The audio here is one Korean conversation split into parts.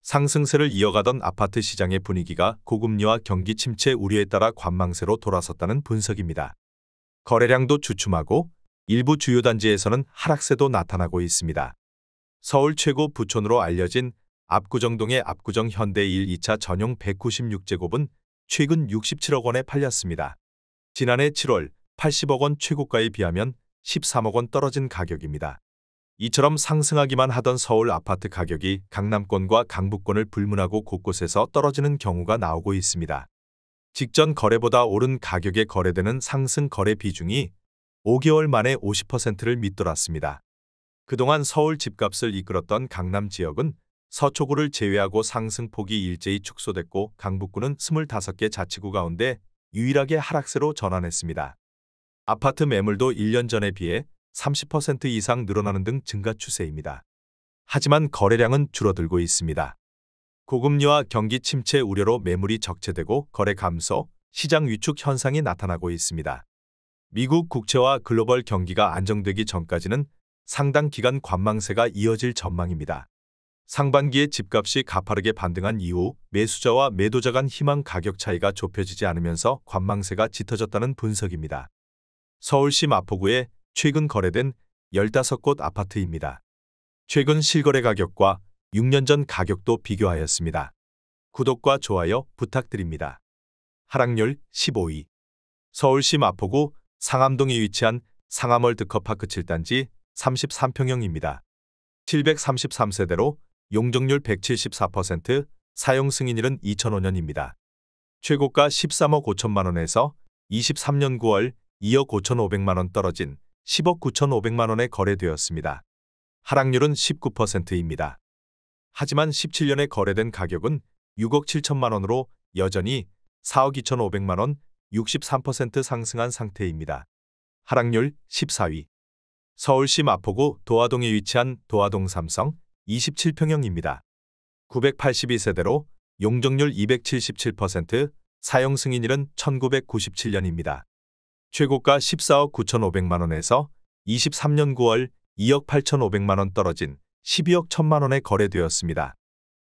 상승세를 이어가던 아파트 시장의 분위기가 고금리와 경기 침체 우려에 따라 관망세로 돌아섰다는 분석입니다. 거래량도 주춤하고 일부 주요 단지에서는 하락세도 나타나고 있습니다. 서울 최고 부촌으로 알려진 압구정동의 압구정 현대 1, 2차 전용 196제곱은 최근 67억 원에 팔렸습니다. 지난해 7월 80억 원 최고가에 비하면 13억 원 떨어진 가격입니다. 이처럼 상승하기만 하던 서울 아파트 가격이 강남권과 강북권을 불문하고 곳곳에서 떨어지는 경우가 나오고 있습니다. 직전 거래보다 오른 가격에 거래되는 상승 거래 비중이 5개월 만에 50%를 밑돌았습니다. 그동안 서울 집값을 이끌었던 강남 지역은 서초구를 제외하고 상승폭이 일제히 축소됐고 강북구는 25개 자치구 가운데 유일하게 하락세로 전환했습니다. 아파트 매물도 1년 전에 비해 30% 이상 늘어나는 등 증가 추세입니다. 하지만 거래량은 줄어들고 있습니다. 고금리와 경기 침체 우려로 매물이 적체되고 거래 감소, 시장 위축 현상이 나타나고 있습니다. 미국 국채와 글로벌 경기가 안정되기 전까지는 상당 기간 관망세가 이어질 전망입니다. 상반기에 집값이 가파르게 반등한 이후 매수자와 매도자 간 희망 가격 차이가 좁혀지지 않으면서 관망세가 짙어졌다는 분석입니다. 서울시 마포구에 최근 거래된 15곳 아파트입니다. 최근 실거래 가격과 6년 전 가격도 비교하였습니다. 구독과 좋아요 부탁드립니다. 하락률 15위. 서울시 마포구 상암동에 위치한 상암월드컵파크 7단지 33평형입니다. 733세대로 용적률 174%, 사용 승인일은 2005년입니다. 최고가 13억 5천만 원에서 23년 9월 2억 5천5백만 원 떨어진 10억 9천5백만 원에 거래되었습니다. 하락률은 19%입니다. 하지만 17년에 거래된 가격은 6억 7천만 원으로 여전히 4억 2천5백만 원, 63% 상승한 상태입니다. 하락률 14위. 서울시 마포구 도화동에 위치한 도화동 삼성 27평형입니다. 982세대로 용적률 277%, 사용 승인일은 1997년입니다. 최고가 14억 9천5백만 원에서 23년 9월 2억 8천5백만 원 떨어진 12억 1천만 원에 거래되었습니다.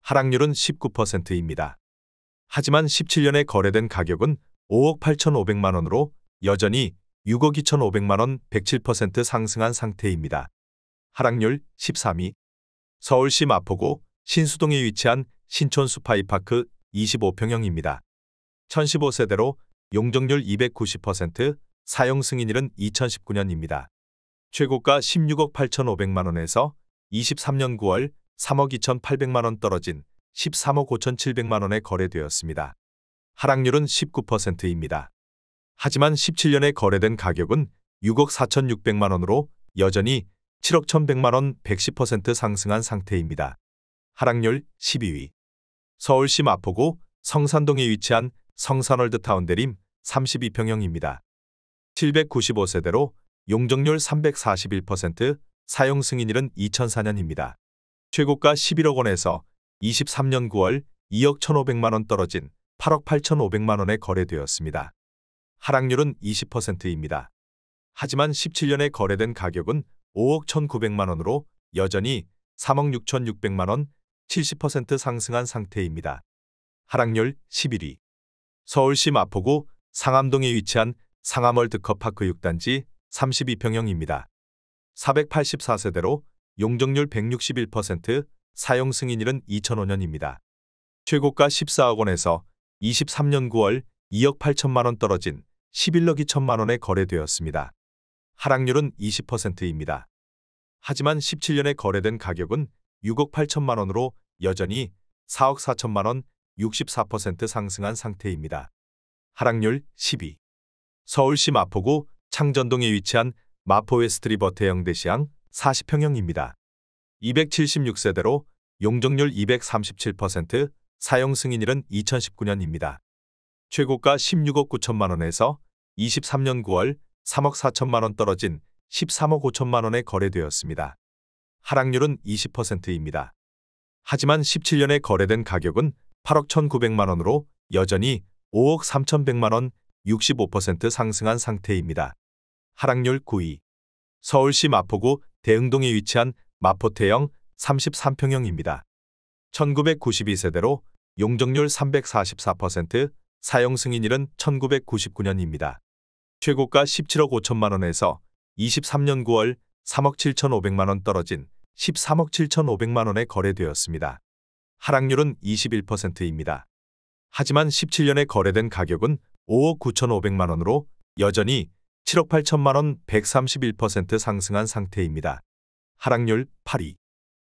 하락률은 19%입니다. 하지만 17년에 거래된 가격은 5억 8천5백만 원으로 여전히 6억 2천5백만 원 107% 상승한 상태입니다. 하락률 13위. 서울시 마포구 신수동에 위치한 신촌 스파이파크 25평형입니다. 1015세대로 용적률 290%, 사용 승인일은 2019년입니다. 최고가 16억 8천5백만 원에서 23년 9월 3억 2천8백만 원 떨어진 13억 5천7백만 원에 거래되었습니다. 하락률은 19%입니다. 하지만 17년에 거래된 가격은 6억 4천6백만 원으로 여전히 7억 1,100만 원 110% 상승한 상태입니다. 하락률 12위. 서울시 마포구 성산동에 위치한 성산월드타운대림 32평형입니다. 795세대로 용적률 341%, 사용 승인일은 2004년입니다. 최고가 11억 원에서 23년 9월 2억 1,500만 원 떨어진 8억 8천5백만 원에 거래되었습니다. 하락률은 20%입니다. 하지만 17년에 거래된 가격은 5억 1,900만 원으로 여전히 3억 6천6백만 원 70% 상승한 상태입니다. 하락률 11위. 서울시 마포구 상암동에 위치한 상암월드컵파크 6단지 32평형입니다. 484세대로 용적률 161%, 사용 승인일은 2005년입니다. 최고가 14억 원에서 23년 9월 2억 8천만 원 떨어진 11억 2천만 원에 거래되었습니다. 하락률은 20%입니다. 하지만 17년에 거래된 가격은 6억 8천만 원으로 여전히 4억 4천만 원 64% 상승한 상태입니다. 하락률 10위. 서울시 마포구 창전동에 위치한 마포웨스트리버트 영대시양 40평형입니다. 276세대로 용적률 237%, 사용 승인일은 2019년입니다. 최고가 16억 9천만 원에서 23년 9월 3억 4천만 원 떨어진 13억 5천만 원에 거래되었습니다. 하락률은 20%입니다. 하지만 17년에 거래된 가격은 8억 1,900만 원으로 여전히 5억 3,100만 원 65% 상승한 상태입니다. 하락률 9위. 서울시 마포구 대흥동에 위치한 마포태영 33평형입니다. 1992세대로 용적률 344%, 사용 승인일은 1999년입니다. 최고가 17억 5천만 원에서 23년 9월 3억 7천5백만 원 떨어진 13억 7천5백만 원에 거래되었습니다. 하락률은 21%입니다. 하지만 17년에 거래된 가격은 5억 9천5백만 원으로 여전히 7억 8천만 원 131% 상승한 상태입니다. 하락률 8위.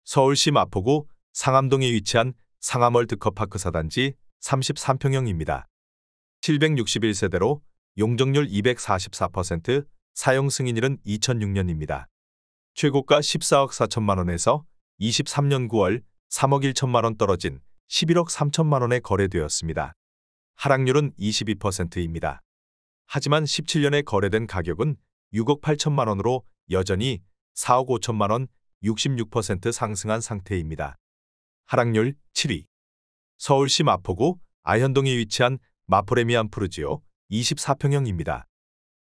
서울시 마포구 상암동에 위치한 상암 월드컵파크 사단지 33평형입니다. 761세대로 용적률 244%, 사용 승인일은 2006년입니다. 최고가 14억 4천만 원에서 23년 9월 3억 1천만 원 떨어진 11억 3천만 원에 거래되었습니다. 하락률은 22%입니다. 하지만 17년에 거래된 가격은 6억 8천만 원으로 여전히 4억 5천만 원 66% 상승한 상태입니다. 하락률 7위. 서울시 마포구 아현동에 위치한 마포레미안 푸르지오 24평형입니다.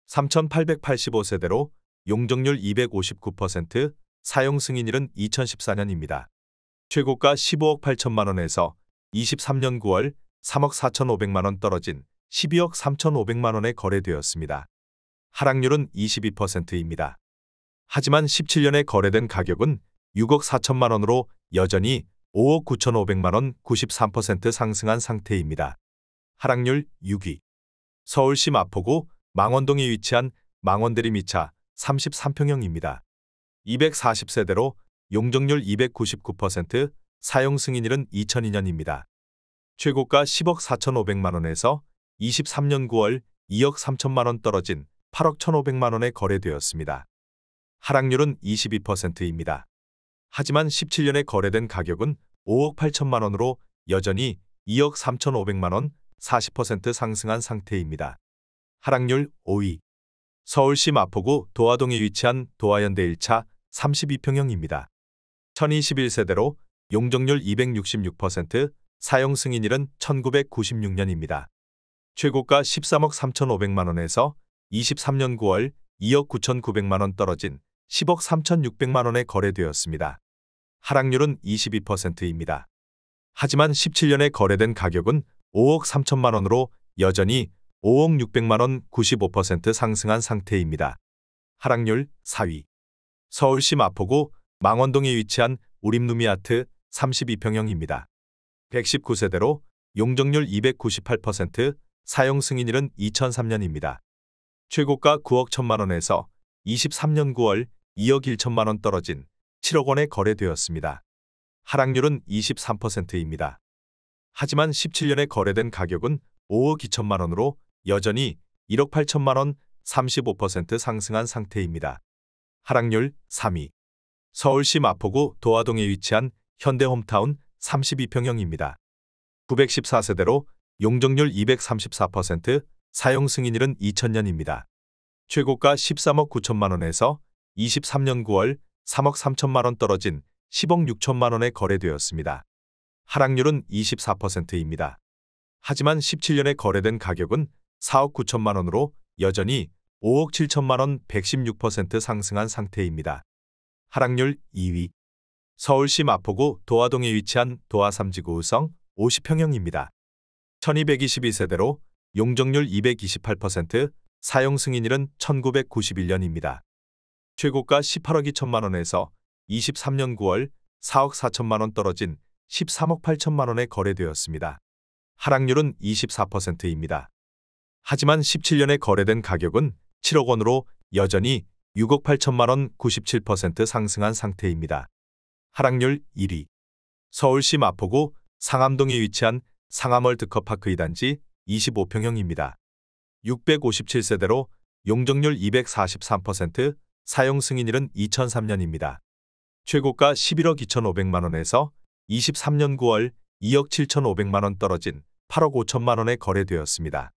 3,885세대로 용적률 259%, 사용 승인일은 2014년입니다. 최고가 15억 8천만 원에서 23년 9월 3억 4천5백만 원 떨어진 12억 3천5백만 원에 거래되었습니다. 하락률은 22%입니다. 하지만 17년에 거래된 가격은 6억 4천만 원으로 여전히 5억 9천5백만 원 93% 상승한 상태입니다. 하락률 6위. 서울시 마포구 망원동에 위치한 망원대리미차 33평형입니다. 240세대로 용적률 299%, 사용 승인일은 2002년입니다. 최고가 10억 4천5백만 원에서 23년 9월 2억 3천만 원 떨어진 8억 1,500만 원에 거래되었습니다. 하락률은 22%입니다. 하지만 17년에 거래된 가격은 5억 8천만 원으로 여전히 2억 3천5백만 원 40% 상승한 상태입니다. 하락률 5위. 서울시 마포구 도화동에 위치한 도화현대 1차 32평형입니다. 1021세대로 용적률 266%, 사용 승인일은 1996년입니다. 최고가 13억 3천5백만 원에서 23년 9월 2억 9천9백만 원 떨어진 10억 3천6백만 원에 거래되었습니다. 하락률은 22%입니다. 하지만 17년에 거래된 가격은 5억 3천만 원으로 여전히 5억 6백만 원 95% 상승한 상태입니다. 하락률 4위. 서울시 마포구 망원동에 위치한 우림루미아트 32평형입니다. 119세대로 용적률 298%, 사용 승인일은 2003년입니다. 최고가 9억 1천만 원에서 23년 9월 2억 1천만 원 떨어진 7억 원에 거래되었습니다. 하락률은 23%입니다. 하지만 17년에 거래된 가격은 5억 2천만 원으로 여전히 1억 8천만 원 35% 상승한 상태입니다. 하락률 3위. 서울시 마포구 도화동에 위치한 현대홈타운 32평형입니다. 914세대로 용적률 234%, 사용 승인일은 2000년입니다. 최고가 13억 9천만 원에서 23년 9월 3억 3천만 원 떨어진 10억 6천만 원에 거래되었습니다. 하락률은 24%입니다. 하지만 17년에 거래된 가격은 4억 9천만 원으로 여전히 5억 7천만 원 116% 상승한 상태입니다. 하락률 2위. 서울시 마포구 도화동에 위치한 도화3지구 의성 50평형입니다. 1222세대로 용적률 228%, 사용 승인일은 1991년입니다. 최고가 18억 2천만 원에서 23년 9월 4억 4천만 원 떨어진 13억 8천만 원에 거래되었습니다. 하락률은 24%입니다. 하지만 17년에 거래된 가격은 7억 원으로 여전히 6억 8천만 원 97% 상승한 상태입니다. 하락률 1위. 서울시 마포구 상암동에 위치한 상암 월드컵파크 2단지 25평형입니다. 657세대로 용적률 243%, 사용 승인일은 2003년입니다. 최고가 11억 2천5백만 원에서 23년 9월 2억 7천5백만 원 떨어진 8억 5천만 원에 거래되었습니다.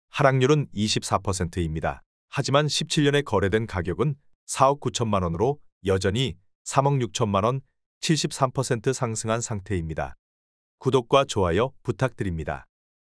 하락률은 24%입니다. 하지만 17년에 거래된 가격은 4억 9천만 원으로 여전히 3억 6천만 원 73% 상승한 상태입니다. 구독과 좋아요 부탁드립니다.